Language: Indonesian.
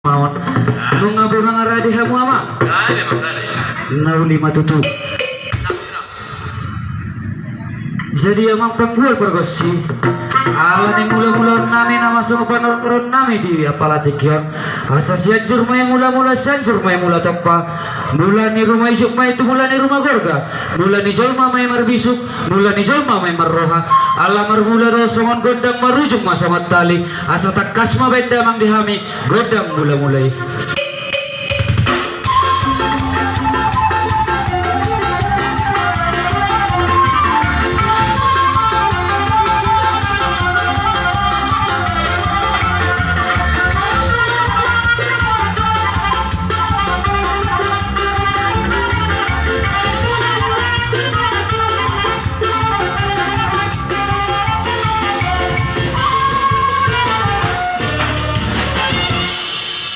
Maon nung ngabe mga radi hamu ama nauli matutu jadi amang penggual pergosi ala ni mula-mula nami nama semua panoron nami di apalatikian asa sianjur may mula-mula sianjur may mula tempa mula ni rumah isuk may itu mula ni rumah gorga mula ni jolma may marbisuk mula ni jolma may marroha ala marmula rosongon gondang marujuk masa matali asa takas mabenda mang dihami godang mula-mulai